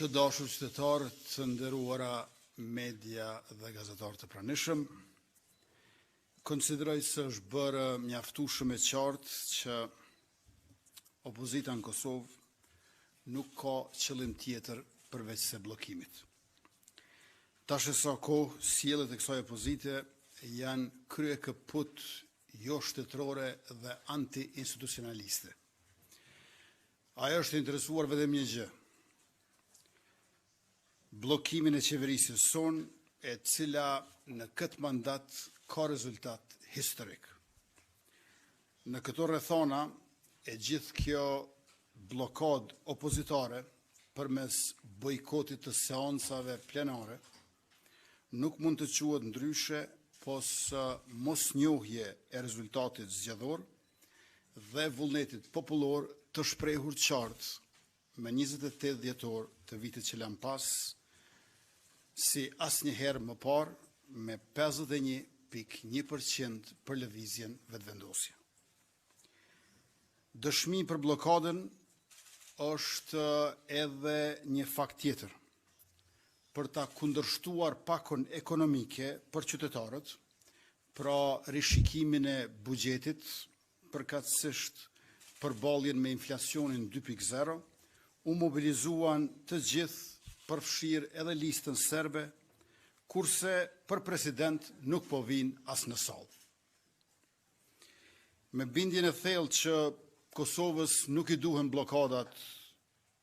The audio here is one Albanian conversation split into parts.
Të dashur qytetarë, të nderuara media dhe gazetarë të pranishëm, konsideroj se është bërë mjaftueshëm e qartë që opozita në Kosovë nuk ka qëllim tjetër përveç se bllokimit. Tash sa kohë sjelljet e kësaj opozite janë kryekëput jo shtetërore dhe anti-institucionaliste. Ajo është interesuar vetëm një gjë: bllokimin e qeverisë sonë, e cila në këtë mandat ka rezultat historik. Në këto rrethona e gjithë kjo blokad opozitare përmes bojkotit të seancave plenare nuk mund të quhet ndryshe pos mosnjohje e rezultatit zgjedhor dhe vullnetit popullor të shprehur qartë me 28 dhjetor të vitit që lan pas, si asnjëherë më parë, me 51.1% për lëvizjen vetëvendosje. Dëshmi për blokadën është edhe një fakt tjetër për ta kundërshtuar pakon ekonomike për qytetarët, pra rishikimin e buxhetit, përkatësisht përballjen me inflacionin 2.0, u mobilizuan të gjithë përfshirë edhe listën serbe, kurse për president nuk po vinë as në sallë. Me bindjen e thellë që Kosovës nuk i duhen blokadat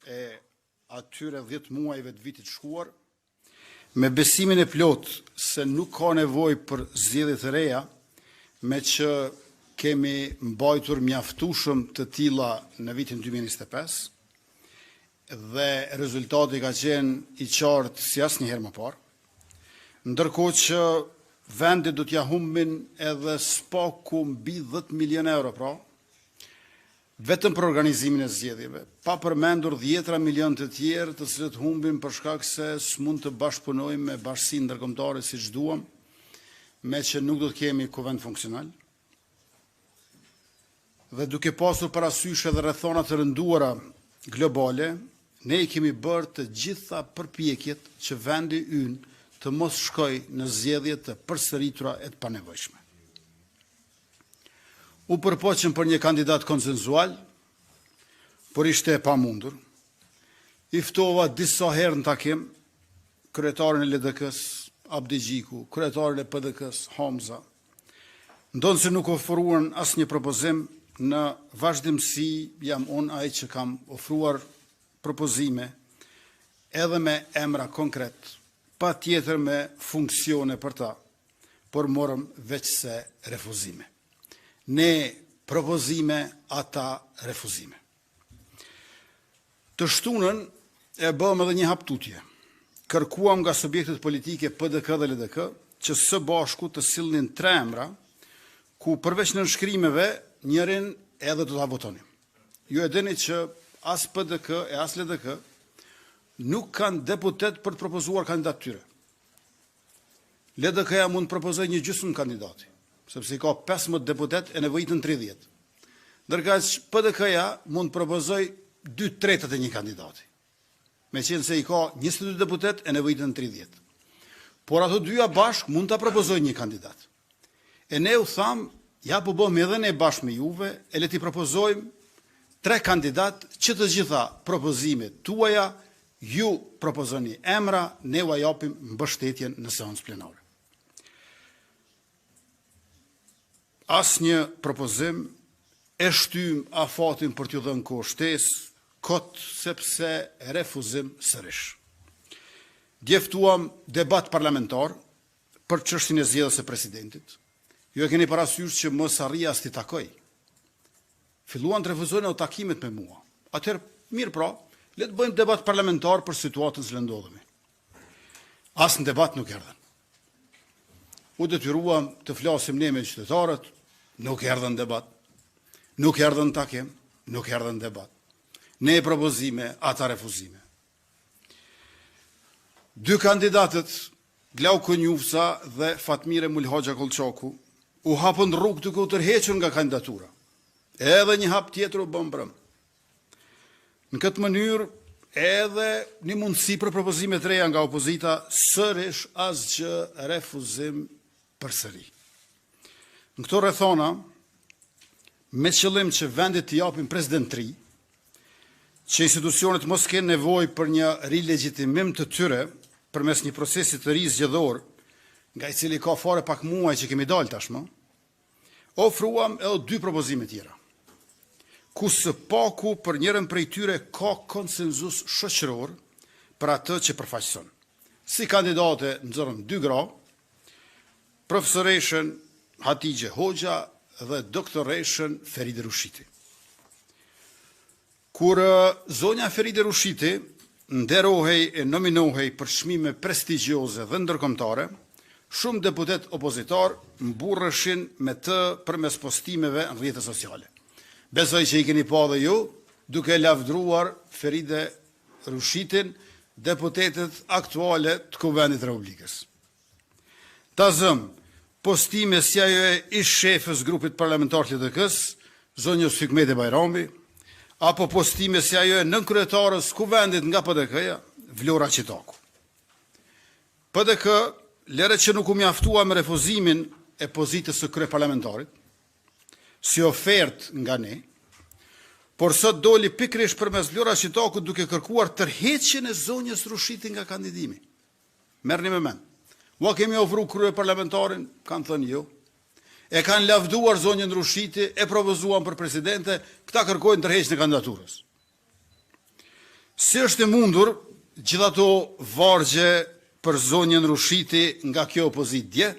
e atyre 10 muajve të vitit shkuar, me besimin e plot se nuk ka nevojë për zgjedhje të reja, me që kemi mbajtur mjaftueshëm të tilla në vitin 2025, dhe rezultati ka qenë i qartë si asnjëherë më parë, ndërkohë që vendi do t'ja humbin edhe spaku mbi 10 milion euro, pra, vetëm për organizimin e zgjedhjeve, pa përmendur 10 milion të tjerë të cilët humbin për shkak se s'mund të bashkëpunojmë me bashkësinë ndërkombëtare siç duam, me që nuk do të kemi kuvend funksional. Dhe duke pasur parasysh edhe rrethona të rënduara globale, ne i kemi bërë të gjitha përpjekjet që vendi ynë të mos shkojë në zgjedhje të përsëritura e të panevojshme. U përpoqëm për një kandidat konsenzual, por ishte e pamundur. I ftova disa herë në takim kryetarin e LDK-s Abdi Gjiku, kryetarin e PDK-s Hamza. Ndonë se nuk ofruan asnjë propozim, në vazhdimsi jam unë ai që kam ofruar propozime edhe me emra konkret, pa tjetër me funksione për ta, por morëm veç se refuzime. Ne propozime, ata refuzime. Të shtunën e bëm edhe një haptutje. Kërkuam nga subjektet politike PDK dhe LDK që së bashku të sillnin 3 emra, ku përveç nënshkrimeve njërin edhe do ta votonim. Ju e dini që as PDK e as LDK nuk kanë deputet për të propozuar kandidat tyre. LDK-ja mund të propozoj një gjysmë kandidati, sepse i ka 15 deputet e nevojitën 30. Ndërkaq PDK-ja mund të propozoj 2/3 e një kandidati, me qenë se i ka 22 deputet e nevojitën 30. Por ato dyja bashk mund të propozoj një kandidat. E ne u tham, ja po bëmë edhe ne bashkë me juve, e le t'i propozojmë 3 kandidat që të gjitha propozimet tuaja, ju propozoni emra, ne u japim mbështetjen në seancë plenare. Asnjë propozim e shtym afatin për t'ju dhënë kohë shtesë, kot sepse refuzim sërish. Dje ftuam debat parlamentar për çështjen e zgjedhjes së presidentit. Ju e keni parasysh që mos arria as t'i takoj. Filluan të refuzojnë takimet me mua. Atëherë, mirë pra, le të bëjmë debat parlamentar për situatën që ndodhemi. As në debat nuk erdhen. U detyruam të flasim ne me qytetarët, nuk erdhen debat. Nuk erdhen takim, nuk erdhen debat. Ne propozime, ata refuzime. 2 kandidatët, Glauko Njufsa dhe Fatmire Mulhoxha Kolçaku, u hapën rrugë duke u tërhequr nga kandidatura. Edhe një hap tjetër u bën brëm. Në këtë mënyrë, edhe një mundësi për propozime të reja nga opozita, sërish asgjë refuzim përsëri. Në këto rrethona, me qëllim që vendit të japin presidentri, që institucionet mos kenë nevojë për një rilegjitimim të tyre përmes një procesi të ri zgjedhor, nga i cili ka fare pak muaj që kemi dalë tashmë, ofruam edhe 2 propozime tjera, ku së paku për njërën prej tyre ka konsenzus shoqëror për atë që përfaqëson. Si kandidate nxorëm 2 gra, profesoreshën Hatixhe Hoxha dhe doktoreshën Feride Rushiti. Kur zonja Feride Rushiti nderohej e nominohej për çmime prestigjioze dhe ndërkombëtare, shumë deputet opozitar mburreshin me të përmes postimeve në rrjetet sociale. Besoj që i keni pa dhe ju, duke lavdruar Feride Rushitin, deputetet aktuale të Kuvendit të Republikës. Ta zëm, postime si ajo e ish shefës grupit parlamentar të LDK-s, zonjës Hikmete Bajrami, apo postime si ajo e nënkryetares Kuvendit nga PDK-ja, Vlora Qitaku. PDK, lere që nuk u mjaftua me refuzimin e pozitës së kryeparlamentarit, si ofert nga ne, por sot doli pikrish përmes Vlora Qitaku duke kërkuar tërheqjen e zonjës Rushiti nga kandidimi. Merrni me mend. Ua kemi ofru kryeparlamentarin, kanë thënë jo. E kanë lavduar zonjën Rushiti, e propozuan për presidente, këta kërkojnë tërheqjen e kandidaturës. Si është e mundur gjithë ato vargje për zonjën Rushiti nga kjo opozit dje,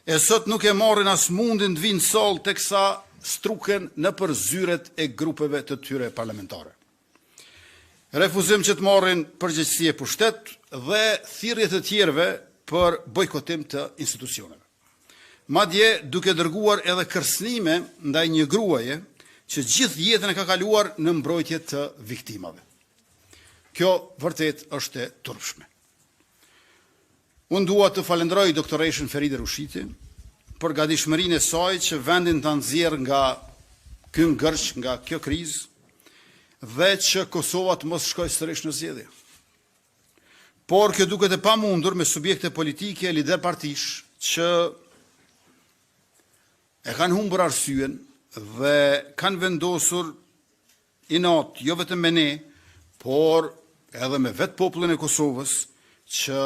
e sot nuk e marrin as mundin të vinë sallë teksa struken në për zyret e grupeve të tyre parlamentare. Refuzim që të marrin përgjegjësi e pushtet dhe thirrje të tjerëve për bojkotim të institucioneve. Madje duke dërguar edhe kërcënime ndaj një gruaje që gjithë jetën e ka kaluar në mbrojtje të viktimave. Kjo vërtet është e turpshme. Unë dua të falenderoj doktoreshën Feride Rushiti për gatishmërinë e saj që vendin ta nxjerrë nga ky ngërç, nga kjo krizë, dhe që Kosova të mos shkojë sërish në zgjedhje. Por kjo duket e pamundur me subjekte politike, lider partish që e kanë humbur arsyen dhe kanë vendosur inat, jo vetëm me ne, por edhe me vetë popullin e Kosovës, që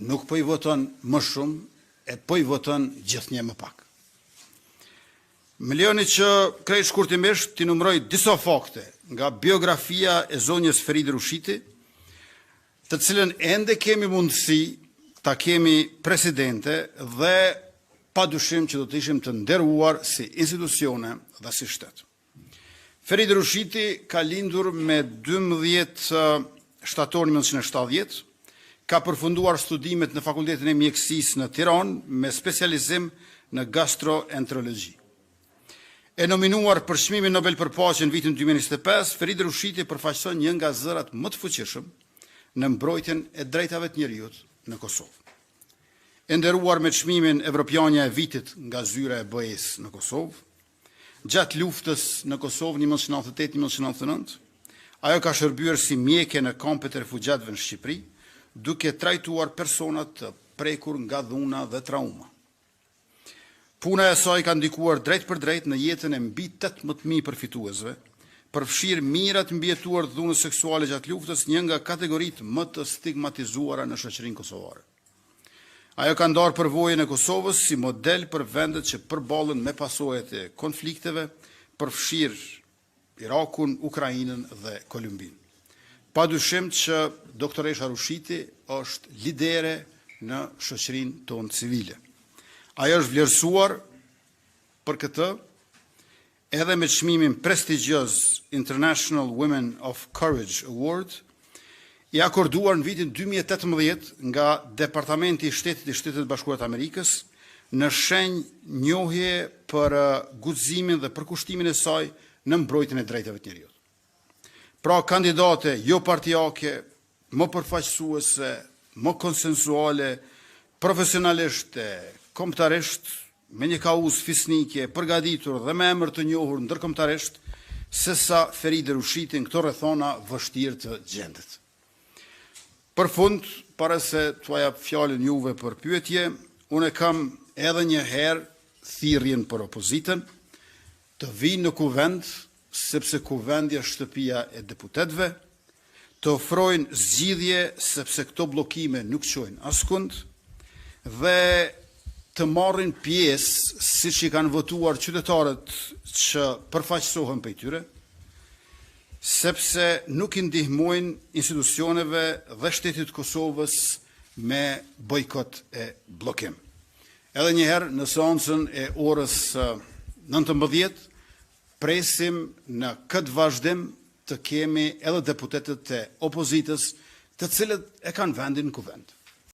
nuk po i voton më shumë, e po i voton gjithnjë më pak. Më lejoni që krejt shkurtimisht t'i numëroj disa fakte nga biografia e zonjës Feride Rushiti, të cilën ende kemi mundësi ta kemi presidente dhe padyshim që do të ishim të nderuar si institucione dhe si shtet. Feride Rushiti ka lindur me 12 shtator 1970, ka përfunduar studimet në Fakultetin e Mjekësisë në Tiranë me specializim në gastroenterologji. E nominuar për çmimin Nobel për paqen vitin 2025, Feride Rushiti përfaqëson një nga zërat më të fuqishëm në mbrojtjen e drejtave të njerëzit në Kosovë. E nderuar me çmimin Evropiania e vitit nga zyra e BE-s në Kosovë, gjatë luftës në Kosovë 1998-1999, ajo ka shërbyer si mjeke në kampet e refugjatëve në Shqipëri, duke trajtuar personat të prekur nga dhuna dhe trauma. Puna e saj ka ndikuar drejt për drejt në jetën e mbi 18.000 përfituesve, përfshirë mirat mbijetuar të dhunës seksuale gjatë luftës, një nga kategoritë më të stigmatizuara në shoqërinë kosovare. Ajo ka ndarë përvojën e Kosovës si model për vendet që përballen me pasojat e konflikteve, përfshirë Irakun, Ukrainën dhe Kolumbinë. Padyshim që doktoresha Rushiti është lidere në shoqërinë tonë civile. Ajo është vlerësuar për këtë edhe me çmimin prestigjioz International Women of Courage Award, i akorduar në vitin 2018 nga Departamenti i Shtetit i Shtetit Bashkuar të Amerikës në shenjë njohje për guximin dhe përkushtimin e saj në mbrojtjen e drejtave të njerëzit. Pra kandidate jo partijake, më përfaqësuese, më konsensuale, profesionaliste, kombëtarisht, me një kauzë fisnike, përgatitur dhe me emër të njohur ndërkombëtarisht, se sa Feride Rushitin këto rrethona vështirë të gjendet. Për fund, para se t'ua jap fjalën juve për pyetje, unë kam edhe një herë thirrjen për opozitën të vinë në kuvend, sepse kuvendi është shtëpia e deputetëve, të ofrojnë zgjidhje sepse këto bllokime nuk çojnë askund dhe të marrin pjesë siç i kanë votuar qytetarët që përfaqësohen prej tyre, sepse nuk i ndihmojnë institucioneve dhe shtetit të Kosovës me bojkot e bllokim. Edhe një herë në seancën e orës 19 presim në këtë vazhdim të kemi edhe deputetët e opozitës, të cilët e kanë vendin në kuvend.